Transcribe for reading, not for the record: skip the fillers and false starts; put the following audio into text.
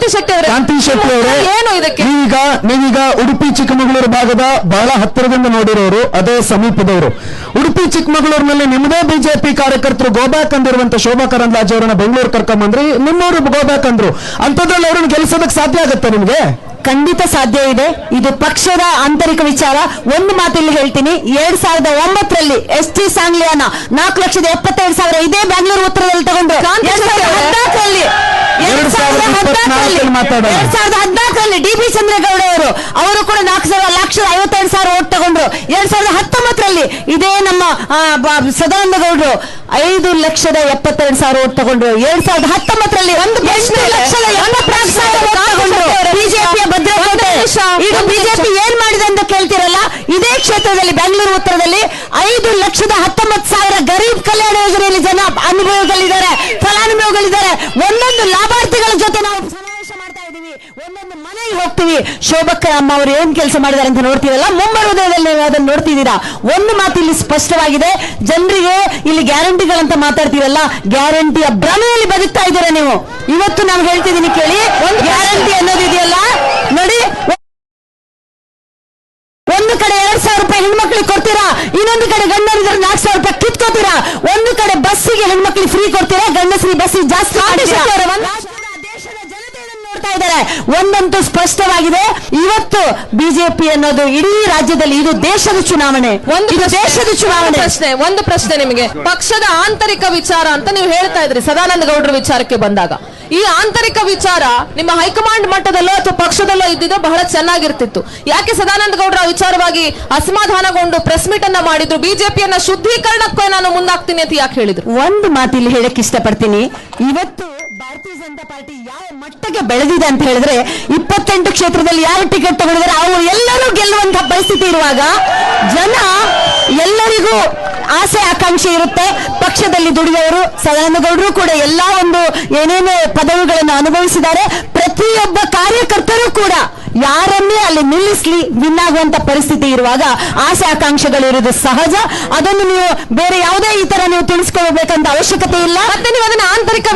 ಕಾಂತಿ ಶೆಟ್ಟಿ ಅವರೇ ಏನು ಇದಕ್ಕೆ? ನೀವೀಗ ಉಡುಪಿ ಚಿಕ್ಕಮಗಳೂರು ಭಾಗದ ಬಹಳ ಹತ್ತಿರದಿಂದ ನೋಡಿರೋರು, ಅದೇ ಸಮೀಪದವರು. ಉಡುಪಿ ಚಿಕ್ಕಮಗಳೂರಿನಲ್ಲಿ ನಿಮ್ಮದೇ ಬಿಜೆಪಿ ಕಾರ್ಯಕರ್ತರು ಗೋಬ್ಯಾಕ್ ಅಂದಿರುವಂತ ಶೋಭಾ ಕರಂದ್ಲಾಜೆ ಅವರನ್ನ ಬೆಂಗಳೂರು ಕರ್ಕೊಂಡ್ಬಂದ್ರಿ, ನಿಮ್ಮವರು ಗೋಬ್ಯಾಕ್ ಅಂದ್ರು. ಅಂತದ್ರಲ್ಲಿ ಅವ್ರನ್ನ ಗೆಲ್ಸೋದಕ್ಕೆ ಸಾಧ್ಯ ಆಗುತ್ತೆ ನಿಮ್ಗೆ? ಖಂಡಿತ ಸಾಧ್ಯ ಇದೆ. ಇದು ಪಕ್ಷದ ಆಂತರಿಕ ವಿಚಾರ. ಒಂದು ಮಾತಿಲ್ಲಿ ಹೇಳ್ತೀನಿ, 2009ರಲ್ಲಿ ST ಸಾಂಗ್ಲಿಯಾನ 4,72,000 ಇದೇ ಬೆಂಗಳೂರು ಉತ್ತರದಲ್ಲಿ ತಗೊಂಡು 2014ರಲ್ಲಿ DB ಚಂದ್ರೇಗೌಡ ಅವರು ಕೂಡ 4,52,000 ಓಟ್ ತಗೊಂಡ್ರು. 2019ರಲ್ಲಿ ಇದೇ ನಮ್ಮ ಸದಾನಂದ ಗೌಡರು 5,72,000 ಓಟ್ ತಗೊಂಡ್ರು. 2019ರಲ್ಲಿ 1,82,000 ಓಟ್ ತಗೊಂಡ್ರು. ಬಿಜೆಪಿಯ ಭದ್ರಕೋಟೆ. ಈಗ ಬಿಜೆಪಿ ಏನ್ ಮಾಡಿದೆ ಅಂತ ಕೇಳ್ತಿರಲ್ಲ, ಇದೇ ಕ್ಷೇತ್ರದಲ್ಲಿ ಬೆಂಗಳೂರು ಉತ್ತರದಲ್ಲಿ 5,19,000 ಗರೀಬ್ ಕಲ್ಯಾಣ ಯೋಜನೆಯಲ್ಲಿ ಜನ ಅನುಭವಿಗಳಿದ್ದಾರೆ, ಫಲಾನುಭವಿಗಳಿದ್ದಾರೆ. ಒಂದೊಂದು ಲಾಭಾರ್ಥಿಗಳ ಜೊತೆ ನಾವು ಸಮಾವೇಶ ಮಾಡ್ತಾ ಇದೀವಿ, ಒಂದೊಂದು ಮನೆಗೆ ಹೋಗ್ತೀವಿ. ಶೋಭಕ್ಕ ಅಮ್ಮ ಅವರು ಏನ್ ಕೆಲಸ ಮಾಡಿದ್ದಾರೆ ಅಂತ ನೋಡ್ತೀವಲ್ಲ, ಮುಂಬರುವುದರಲ್ಲಿ ನೀವು ಅದನ್ನು ನೋಡ್ತಿದ್ದೀರಾ. ಒಂದು ಮಾತು ಇಲ್ಲಿ ಸ್ಪಷ್ಟವಾಗಿದೆ, ಜನರಿಗೆ ಇಲ್ಲಿ ಗ್ಯಾರಂಟಿಗಳಂತ ಮಾತಾಡ್ತೀವಲ್ಲ, ಗ್ಯಾರಂಟಿಯ ಭ್ರಮೆಯಲ್ಲಿ ಬದುಕ್ತಾ ಇದ್ದೀರಾ ನೀವು. ಇವತ್ತು ನಾನು ಹೇಳ್ತಿದ್ದೀನಿ ಕೇಳಿ, ಒಂದು ಗ್ಯಾರಂಟಿ ಅನ್ನೋದಿದೆಯಲ್ಲ ನೋಡಿ, ಒಂದು ಕಡೆ 2,000 ರೂಪಾಯಿ ಹೆಣ್ಮಕ್ಳಿಗೆ ಕೊಡ್ತೀರಾ, ಇನ್ನೊಂದು ಕಡೆ ಗಂಡನಿದ್ರೆ 4,000 ರೂಪಾಯಿ ಕಿತ್ಕೋತೀರಾ. ಒಂದು ಕಡೆ ಬಸ್ಸಿಗೆ ಹೆಣ್ಮಕ್ಳಿಗೆ ಫ್ರೀ ಕೊಡ್ತೀರಾ, ಗಂಡಸರಿಗೆ ಬಸ್ಸಿಗೆ ಜಾಸ್ತಿ ದೇಶದ ಜನತೆ ನೋಡ್ತಾ ಇದ್ದಾರೆ. ಒಂದಂತೂ ಸ್ಪಷ್ಟವಾಗಿದೆ, ಇವತ್ತು ಬಿಜೆಪಿ ಅನ್ನೋದು ಇಡೀ ರಾಜ್ಯದಲ್ಲಿ ಇದು ದೇಶದ ಚುನಾವಣೆ, ದೇಶದ ಚುನಾವಣೆ. ಒಂದು ಪ್ರಶ್ನೆ ನಿಮಗೆ, ಪಕ್ಷದ ಆಂತರಿಕ ವಿಚಾರ ಅಂತ ನೀವು ಹೇಳ್ತಾ ಇದ್ರಿ. ಸದಾನಂದ ಗೌಡರ ವಿಚಾರಕ್ಕೆ ಬಂದಾಗ ಈ ಆಂತರಿಕ ವಿಚಾರ ನಿಮ್ಮ ಹೈಕಮಾಂಡ್ ಮಟ್ಟದಲ್ಲೋ ಅಥವಾ ಪಕ್ಷದಲ್ಲೋ ಇದ್ದಿದ್ದು ಬಹಳ ಚೆನ್ನಾಗಿರ್ತಿತ್ತು. ಯಾಕೆ ಸದಾನಂದ ಗೌಡರ ವಿಚಾರವಾಗಿ ಅಸಮಾಧಾನಗೊಂಡು ಪ್ರೆಸ್ ಮೀಟ್ ಅನ್ನ ಮಾಡಿದ್ರು? ಬಿಜೆಪಿಯನ್ನ ಶುದ್ಧೀಕರಣಕ್ಕೂ ನಾನು ಮುಂದಾಗ್ತೀನಿ ಅಂತ ಯಾಕೆ ಹೇಳಿದ್ರು? ಒಂದು ಮಾತಿಲ್ಲಿ ಹೇಳಕ್ ಇಷ್ಟಪಡ್ತೀನಿ, ಇವತ್ತು ಭಾರತೀಯ ಜನತಾ ಪಾರ್ಟಿ ಯಾವ ಮಟ್ಟಕ್ಕೆ ಬೆಳೆದಿದೆ ಅಂತ ಹೇಳಿದ್ರೆ, 28 ಕ್ಷೇತ್ರದಲ್ಲಿ ಯಾರು ಟಿಕೆಟ್ ತಗೊಂಡಿದ್ದಾರೆ ಅವರು ಎಲ್ಲರೂ ಗೆಲ್ಲುವಂತಹ ಪರಿಸ್ಥಿತಿ ಇರುವಾಗ ಜನ ಎಲ್ಲರಿಗೂ ಆಸೆ ಆಕಾಂಕ್ಷೆ ಇರುತ್ತೆ. ಪಕ್ಷದಲ್ಲಿ ದುಡಿದವರು ಸದಾನಂದ ಗೌಡರು ಕೂಡ ಎಲ್ಲಾ ಒಂದು ಏನೇನು ಪದವಿಗಳನ್ನು ಅನುಭವಿಸಿದ್ದಾರೆ. ಪ್ರತಿಯೊಬ್ಬ ಕಾರ್ಯಕರ್ತರು ಕೂಡ ಯಾರನ್ನೇ ಅಲ್ಲಿ ನಿಲ್ಲಿಸ್ಲಿ ವಿನ್ ಆಗುವಂತ ಪರಿಸ್ಥಿತಿ ಇರುವಾಗ ಆಸೆ ಆಕಾಂಕ್ಷೆಗಳಿರುವುದು ಸಹಜ. ಅದನ್ನು ನೀವು ಬೇರೆ ಯಾವುದೇ ಈ ತರ ನೀವು ತಿಳಿಸ್ಕೊಳ್ಬೇಕಂತ ಅವಶ್ಯಕತೆ ಇಲ್ಲ. ಮತ್ತೆ ನೀವು ಅದನ್ನ ಆಂತರಿಕ